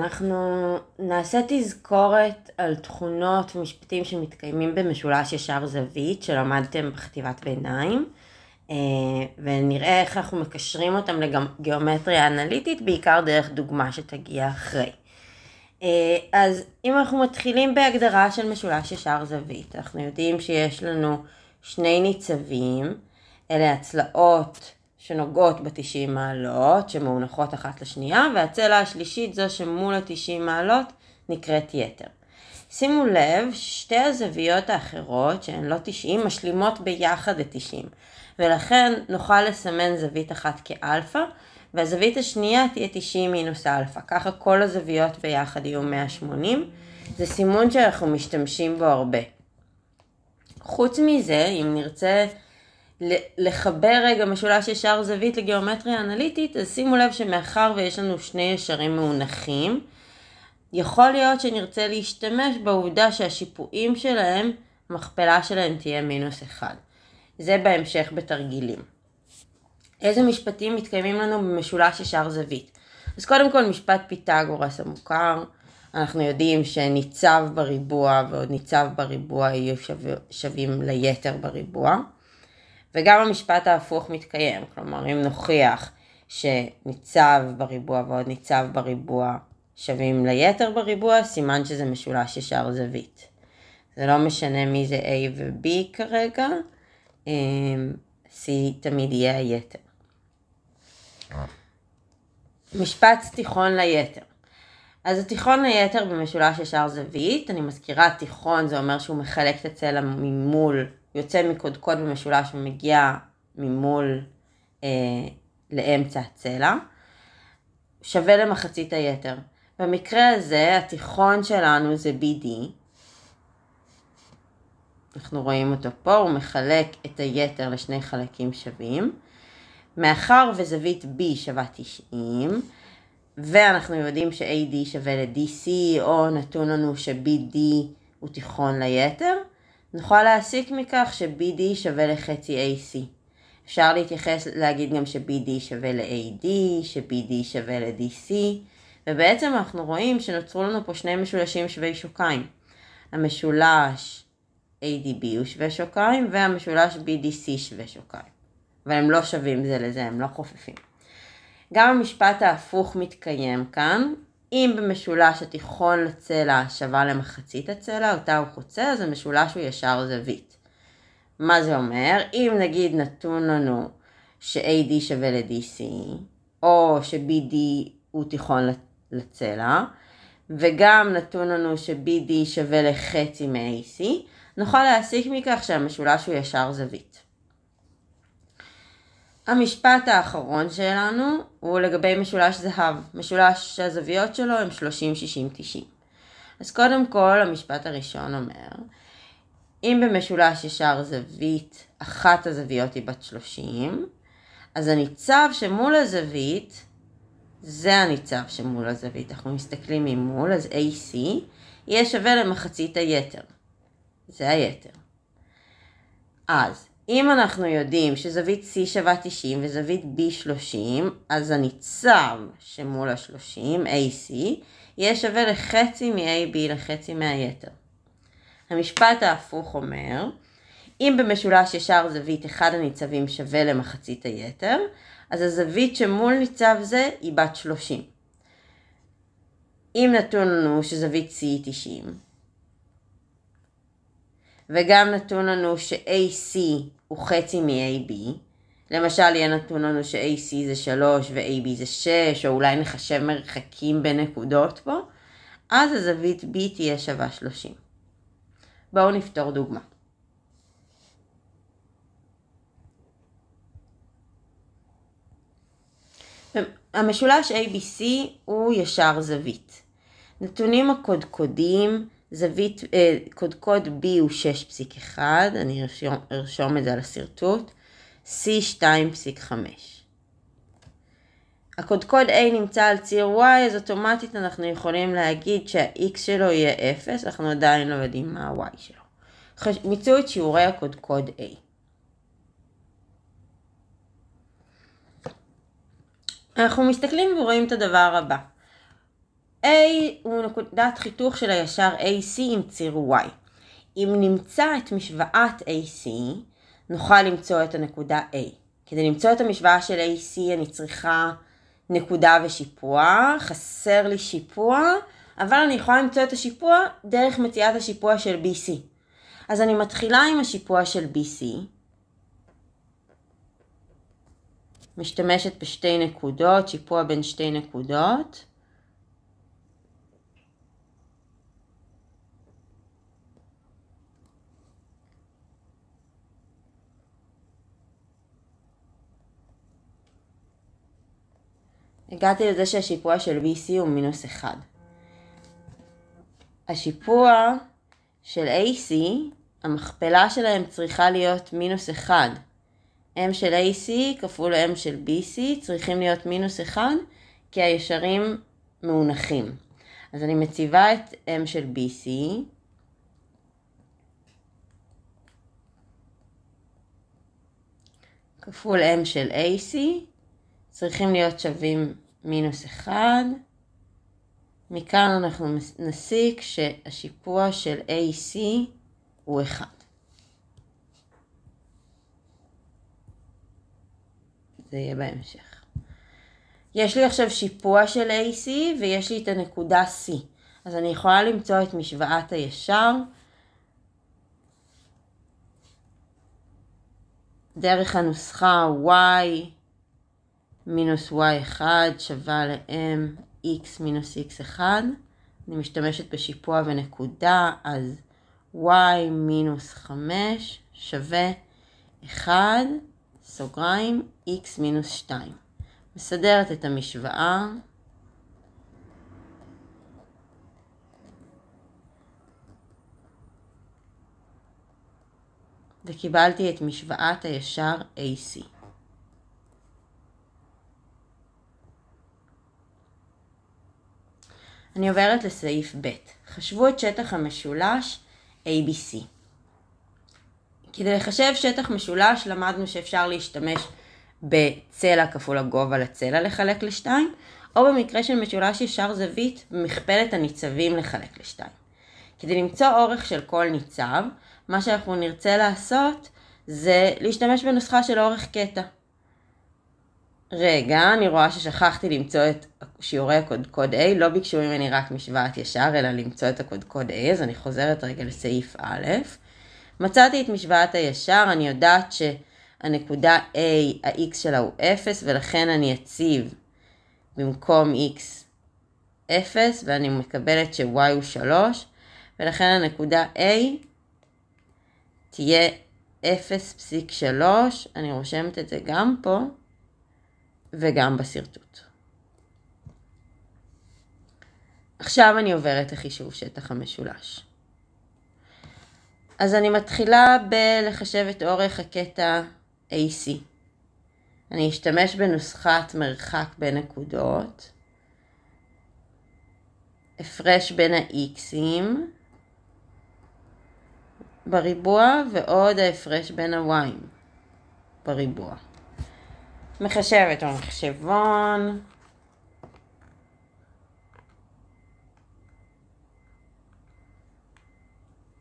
אנחנו נעשה תזכורת על תכונות ומשפטים שמתקיימים במשולש ישר זווית שלמדתם בחטיבת ביניים, ונראה איך אנחנו מקשרים אותם לגיאומטריה אנליטית, בעיקר דרך דוגמה שתגיע אחרי. אז אם אנחנו מתחילים בהגדרה של משולש ישר זווית, אנחנו יודעים שיש לנו שני ניצבים, אלה הצלעות שנוגעות ב-90 מעלות, שמאונחות אחת לשנייה, והצלע השלישית זו שמול ה-90 מעלות נקראת יתר. שימו לב, שתי הזוויות האחרות, שהן לא 90, משלימות ביחד ל-90, ולכן נוכל לסמן זווית אחת כאלפא, והזווית השנייה תהיה 90 מינוס אלפא. ככה כל הזוויות ביחד יהיו 180. זה סימון שאנחנו משתמשים בו הרבה. חוץ מזה, אם נרצה לחבר רגע משולש ישר זווית לגיאומטריה אנליטית, אז שימו לב שמאחר ויש לנו שני ישרים מאונחים, יכול להיות שנרצה להשתמש בעובדה שהשיפועים שלהם, המכפלה שלהם תהיה מינוס 1. זה בהמשך בתרגילים. איזה משפטים מתקיימים לנו במשולש ישר זווית? אז קודם כל משפט פיתגורס המוכר, אנחנו יודעים שניצב בריבוע ועוד ניצב בריבוע יהיו שווים ליתר בריבוע. וגם המשפט ההפוך מתקיים, כלומר אם נוכיח שניצב בריבוע ועוד ניצב בריבוע שווים ליתר בריבוע, סימן שזה משולש ישר זווית. זה לא משנה מי זה A ו-B כרגע, C תמיד יהיה היתר. משפט תיכון ליתר. אז התיכון ליתר במשולש ישר זווית, אני מזכירה, תיכון זה אומר שהוא מחלק את הצלע ממול, יוצא מקודקוד במשולש ומגיע ממול לאמצע הצלע, שווה למחצית היתר. במקרה הזה התיכון שלנו זה BD, אנחנו רואים אותו פה, הוא מחלק את היתר לשני חלקים שווים, מאחר וזווית B שווה 90, ואנחנו יודעים ש-AD שווה ל-DC, או נתון לנו ש-BD הוא תיכון ליתר, נוכל להסיק מכך ש-BD שווה לחצי AC. אפשר להגיד גם ש-BD שווה ל-AD, ש-BD שווה ל-DC, ובעצם אנחנו רואים שנוצרו לנו פה שני משולשים שווי שוקיים. המשולש ADB הוא שווה שוקיים, והמשולש BDC שווה שוקיים. אבל הם לא שווים זה לזה, הם לא חופפים. גם המשפט ההפוך מתקיים כאן. אם במשולש התיכון לצלע שווה למחצית הצלע, אותה הוא חוצה, אז המשולש הוא ישר זווית. מה זה אומר? אם נגיד נתון לנו ש-AD שווה ל-DC, או ש-BD הוא תיכון לצלע, וגם נתון לנו ש-BD שווה לחצי מ-AC, נוכל להסיק מכך שהמשולש הוא ישר זווית. המשפט האחרון שלנו הוא לגבי משולש זהב. משולש שהזוויות שלו הם 30, 60, 90. אז קודם כל המשפט הראשון אומר, אם במשולש ישר זווית, אחת הזוויות היא בת 30, אז הניצב שמול הזווית, זה הניצב שמול הזווית. אנחנו מסתכלים ממול, אז AC יהיה שווה למחצית היתר. זה היתר. אז אם אנחנו יודעים שזווית C שווה 90 וזווית B 30, אז הניצב שמול ה-30, AC, יהיה שווה לחצי מ-AB לחצי מהיתר. המשפט ההפוך אומר, אם במשולש ישר זווית אחד הניצבים שווה למחצית היתר, אז הזווית שמול ניצב זה היא בת 30. אם נתון לנו שזווית C היא 90, וגם נתון לנו ש-AC הוא חצי מ-AB, למשל יהיה נתון לנו ש-AC זה 3 ו-AB זה 6, או אולי נחשב מרחקים בין נקודות פה, אז הזווית B תהיה שווה 30. בואו נפתור דוגמה. המשולש ABC הוא ישר זווית. נתונים הקודקודיים, קודקוד B הוא 6.1, אני ארשום את זה על הסרטוט, C 2.5. הקודקוד A נמצא על ציר Y, אז אוטומטית אנחנו יכולים להגיד שה-X שלו יהיה 0, אנחנו עדיין לא יודעים מה ה-Y שלו. מיצו את שיעורי הקודקוד A. אנחנו מסתכלים ורואים את הדבר הבא. A הוא נקודת חיתוך של הישר AC עם ציר Y. אם נמצא את משוואת AC, נוכל למצוא את הנקודה A. כדי למצוא את המשוואה של AC אני צריכה נקודה ושיפוע, חסר לי שיפוע, אבל אני יכולה למצוא את השיפוע דרך מציאת השיפוע של BC. אז אני מתחילה עם השיפוע של BC, משתמשת בשתי נקודות, שיפוע בין שתי נקודות. הגעתי לזה שהשיפוע של BC הוא -1. השיפוע של AC, המכפלה שלהם צריכה להיות -1. M של AC כפול M של BC צריכים להיות -1 כי הישרים מאונחים. אז אני מציבה את M של BC. כפול M של AC צריכים להיות שווים -1. מכאן אנחנו נסיק שהשיפוע של AC הוא 1. זה יהיה בהמשך. יש לי עכשיו שיפוע של AC ויש לי את הנקודה C. אז אני יכולה למצוא את משוואת הישר דרך הנוסחה y מינוס y1 שווה ל-m x מינוס x1. אני משתמשת בשיפוע ונקודה, אז y מינוס 5 שווה 1 סוגריים x מינוס 2. מסדרת את המשוואה. וקיבלתי את משוואת הישר AC. אני עוברת לסעיף ב'. חשבו את שטח המשולש ABC. כדי לחשב שטח משולש למדנו שאפשר להשתמש בצלע כפול הגובה לצלע לחלק ל2, או במקרה של משולש ישר זווית במכפלת הניצבים לחלק ל2. כדי למצוא אורך של כל ניצב, מה שאנחנו נרצה לעשות זה להשתמש בנוסחה של אורך קטע. רגע, אני רואה ששכחתי למצוא את שיעורי הקודקוד A, לא ביקשו ממני רק משוואת ישר, אלא למצוא את הקודקוד A, אז אני חוזרת רגע לסעיף א'. מצאתי את משוואת הישר, אני יודעת שהנקודה A, ה-X שלה הוא 0, ולכן אני אציב במקום X 0, ואני מקבלת ש-Y הוא 3, ולכן הנקודה A תהיה 0.3, אני רושמת את זה גם פה, וגם בסרטוט. עכשיו אני עוברת לחישוב שטח המשולש. אז אני מתחילה בלחשב את אורך הקטע AC. אני אשתמש בנוסחת מרחק בין נקודות. הפרש בין ה-X'ים בריבוע ועוד ההפרש בין ה-Y'ים בריבוע. מחשבת או מחשבון.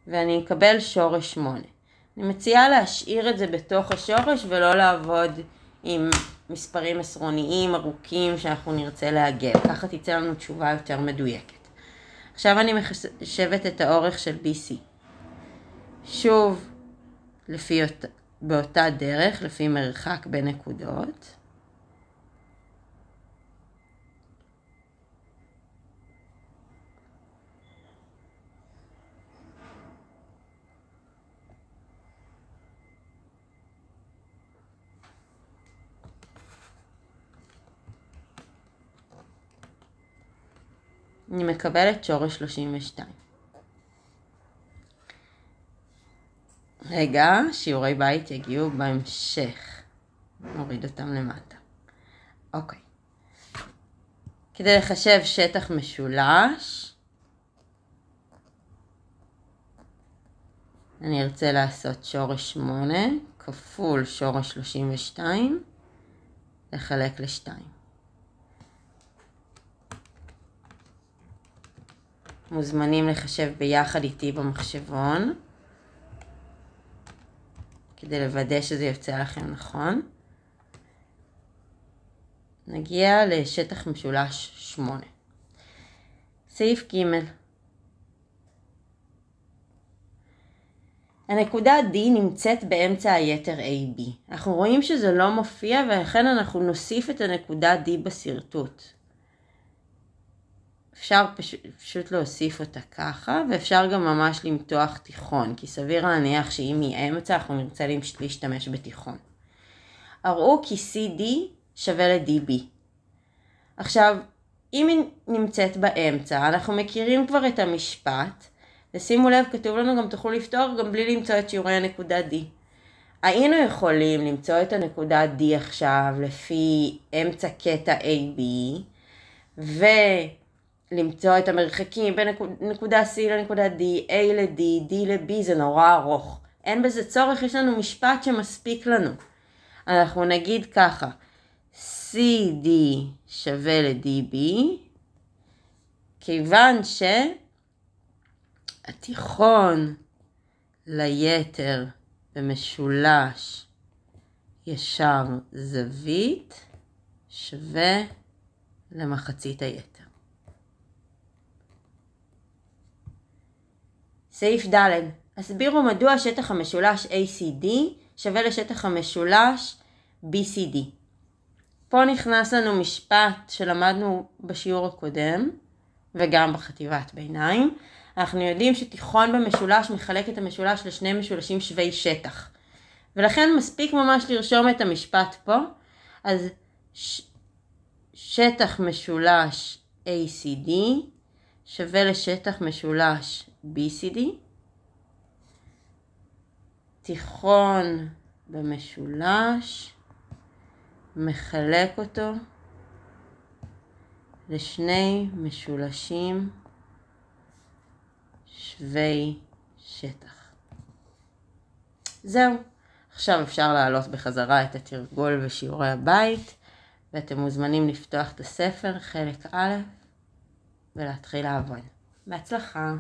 ואני אקבל שורש 8. אני מציעה להשאיר את זה בתוך השורש ולא לעבוד עם מספרים עשרוניים ארוכים שאנחנו נרצה לעגל. ככה תצא לנו תשובה יותר מדויקת. עכשיו אני מחשבת את האורך של BC. שוב, באותה דרך, לפי מרחק בין נקודות. אני מקבלת שורש 32. רגע, שיעורי בית יגיעו בהמשך. נוריד אותם למטה. אוקיי. כדי לחשב שטח משולש, אני ארצה לעשות שורש 8 כפול שורש 32 לחלק ל2. מוזמנים לחשב ביחד איתי במחשבון, כדי לוודא שזה יוצא לכם נכון. נגיע לשטח משולש 8. סעיף ג'. הנקודה D נמצאת באמצע היתר AB. אנחנו רואים שזה לא מופיע ולכן אנחנו נוסיף את הנקודה D בסרטוט. אפשר פשוט להוסיף אותה ככה, ואפשר גם ממש למתוח תיכון, כי סביר להניח שאם היא אמצע אנחנו נרצה להשתמש בתיכון. הראו כי CD שווה ל-DB. עכשיו, אם היא נמצאת באמצע, אנחנו מכירים כבר את המשפט, ושימו לב, כתוב לנו גם תוכלו לפתור גם בלי למצוא את שיעורי הנקודה D. היינו יכולים למצוא את הנקודה D עכשיו לפי אמצע קטע AB, ולמצוא את המרחקים בין נקודה C לנקודה D, A ל-D, D ל-B, זה נורא ארוך. אין בזה צורך, יש לנו משפט שמספיק לנו. אנחנו נגיד ככה, CD שווה ל-DB, כיוון שהתיכון ליתר במשולש ישר זווית שווה למחצית היתר. סעיף ד'. הסבירו מדוע שטח המשולש ACD שווה לשטח המשולש BCD. פה נכנס לנו משפט שלמדנו בשיעור הקודם וגם בחטיבת ביניים. אנחנו יודעים שתיכון במשולש מחלק את המשולש לשני משולשים שווי שטח. ולכן מספיק ממש לרשום את המשפט פה. אז שטח משולש ACD שווה לשטח משולש BCD. תיכון במשולש מחלק אותו לשני משולשים שווי שטח. זהו. עכשיו אפשר להעלות בחזרה את התרגול ושיעורי הבית, ואתם מוזמנים לפתוח את הספר חלק א' ולהתחיל לעבוד. בהצלחה.